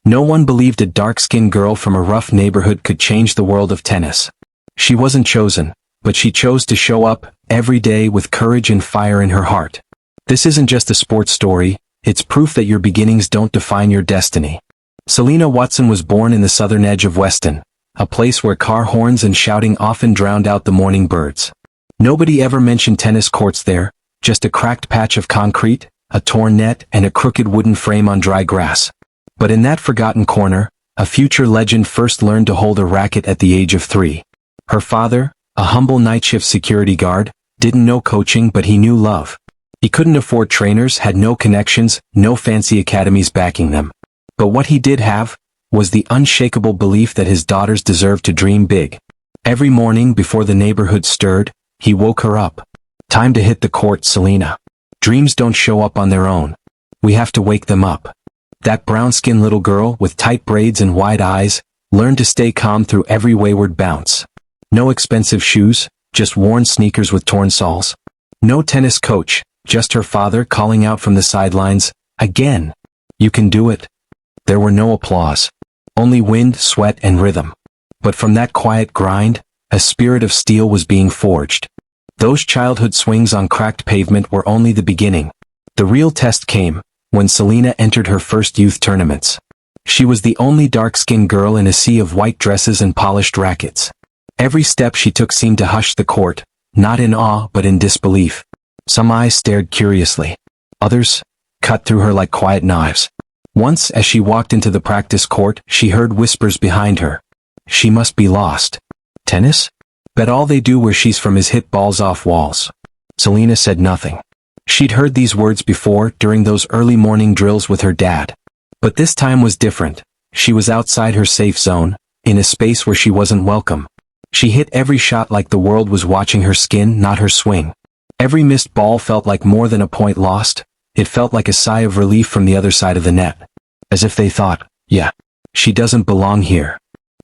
No one believed a dark-skinned girl from a rough neighborhood could change the world of tennis. She wasn't chosen, but she chose to show up every day with courage and fire in her heart. This isn't just a sports story, it's proof that your beginnings don't define your destiny. Selina Watson was born in the southern edge of Weston, a place where car horns and shouting often drowned out the morning birds. Nobody ever mentioned tennis courts there, just a cracked patch of concrete, a torn net, and a crooked wooden frame on dry grass. But in that forgotten corner, a future legend first learned to hold a racket at the age of 3. Her father, a humble night shift security guard, didn't know coaching but he knew love. He couldn't afford trainers, had no connections, no fancy academies backing them. But what he did have was the unshakable belief that his daughters deserved to dream big. Every morning before the neighborhood stirred, he woke her up. Time to hit the court, Selina. Dreams don't show up on their own. We have to wake them up. That brown-skinned little girl with tight braids and wide eyes learned to stay calm through every wayward bounce. No expensive shoes, just worn sneakers with torn soles. No tennis coach, just her father calling out from the sidelines, "Again! You can do it." There were no applause. Only wind, sweat, and rhythm. But from that quiet grind, a spirit of steel was being forged. Those childhood swings on cracked pavement were only the beginning. The real test came when Selina entered her first youth tournaments. She was the only dark-skinned girl in a sea of white dresses and polished rackets. Every step she took seemed to hush the court, not in awe but in disbelief. Some eyes stared curiously. Others cut through her like quiet knives. Once, as she walked into the practice court, she heard whispers behind her. She must be lost. Tennis? Bet all they do where she's from is hit balls off walls. Selina said nothing. She'd heard these words before during those early morning drills with her dad. But this time was different. She was outside her safe zone, in a space where she wasn't welcome. She hit every shot like the world was watching her skin, not her swing. Every missed ball felt like more than a point lost. It felt like a sigh of relief from the other side of the net. As if they thought, yeah, she doesn't belong here.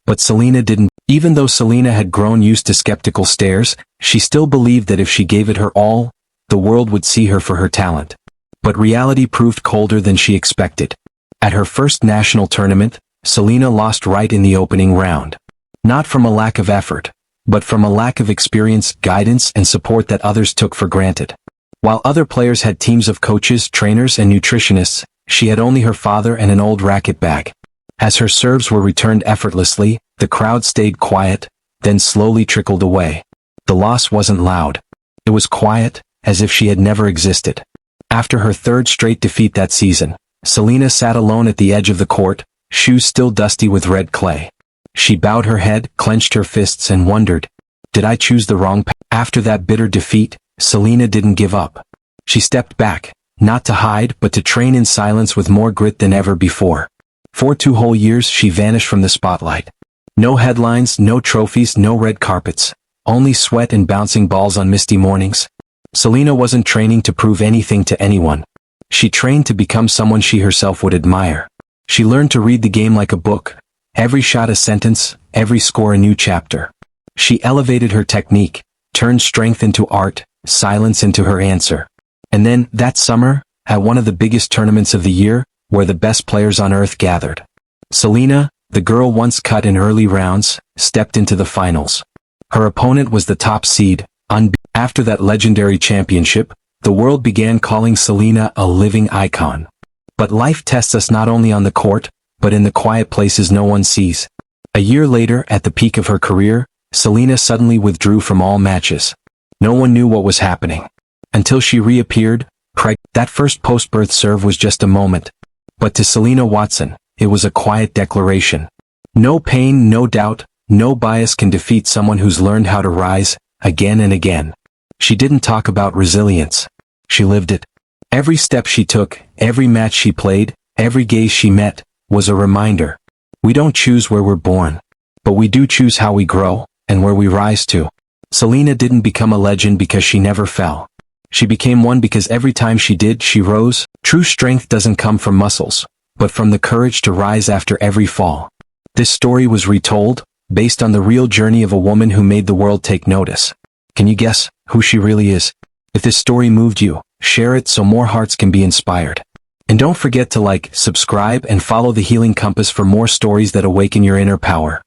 But Selina didn't. Even though Selina had grown used to skeptical stares, she still believed that if she gave it her all, the world would see her for her talent. But reality proved colder than she expected. At her first national tournament, Selina lost right in the opening round. Not from a lack of effort, but from a lack of experience, guidance, and support that others took for granted. While other players had teams of coaches, trainers, and nutritionists, she had only her father and an old racket bag. As her serves were returned effortlessly, the crowd stayed quiet, then slowly trickled away. The loss wasn't loud. It was quiet, as if she had never existed. After her third straight defeat that season, Selina sat alone at the edge of the court, shoes still dusty with red clay. She bowed her head, clenched her fists, and wondered, did I choose the wrong path? After that bitter defeat, Selina didn't give up. She stepped back, not to hide but to train in silence with more grit than ever before. For 2 whole years she vanished from the spotlight. No headlines, no trophies, no red carpets. Only sweat and bouncing balls on misty mornings. Selina wasn't training to prove anything to anyone. She trained to become someone she herself would admire. She learned to read the game like a book. Every shot a sentence, every score a new chapter. She elevated her technique, turned strength into art, silence into her answer. And then, that summer, at one of the biggest tournaments of the year, where the best players on earth gathered, Selina, the girl once cut in early rounds, stepped into the finals. Her opponent was the top seed, After that legendary championship, the world began calling Selina a living icon. But life tests us not only on the court, but in the quiet places no one sees. A year later, at the peak of her career, Selina suddenly withdrew from all matches. No one knew what was happening. Until she reappeared, that first post-birth serve was just a moment. But to Selina Watson, it was a quiet declaration. No pain, no doubt, no bias can defeat someone who's learned how to rise, again and again. She didn't talk about resilience. She lived it. Every step she took, every match she played, every gaze she met, was a reminder. We don't choose where we're born. But we do choose how we grow, and where we rise to. Selina didn't become a legend because she never fell. She became one because every time she did, she rose. True strength doesn't come from muscles, but from the courage to rise after every fall. This story was retold, based on the real journey of a woman who made the world take notice. Can you guess who she really is? If this story moved you, share it so more hearts can be inspired. And don't forget to like, subscribe and follow the Healing Compass for more stories that awaken your inner power.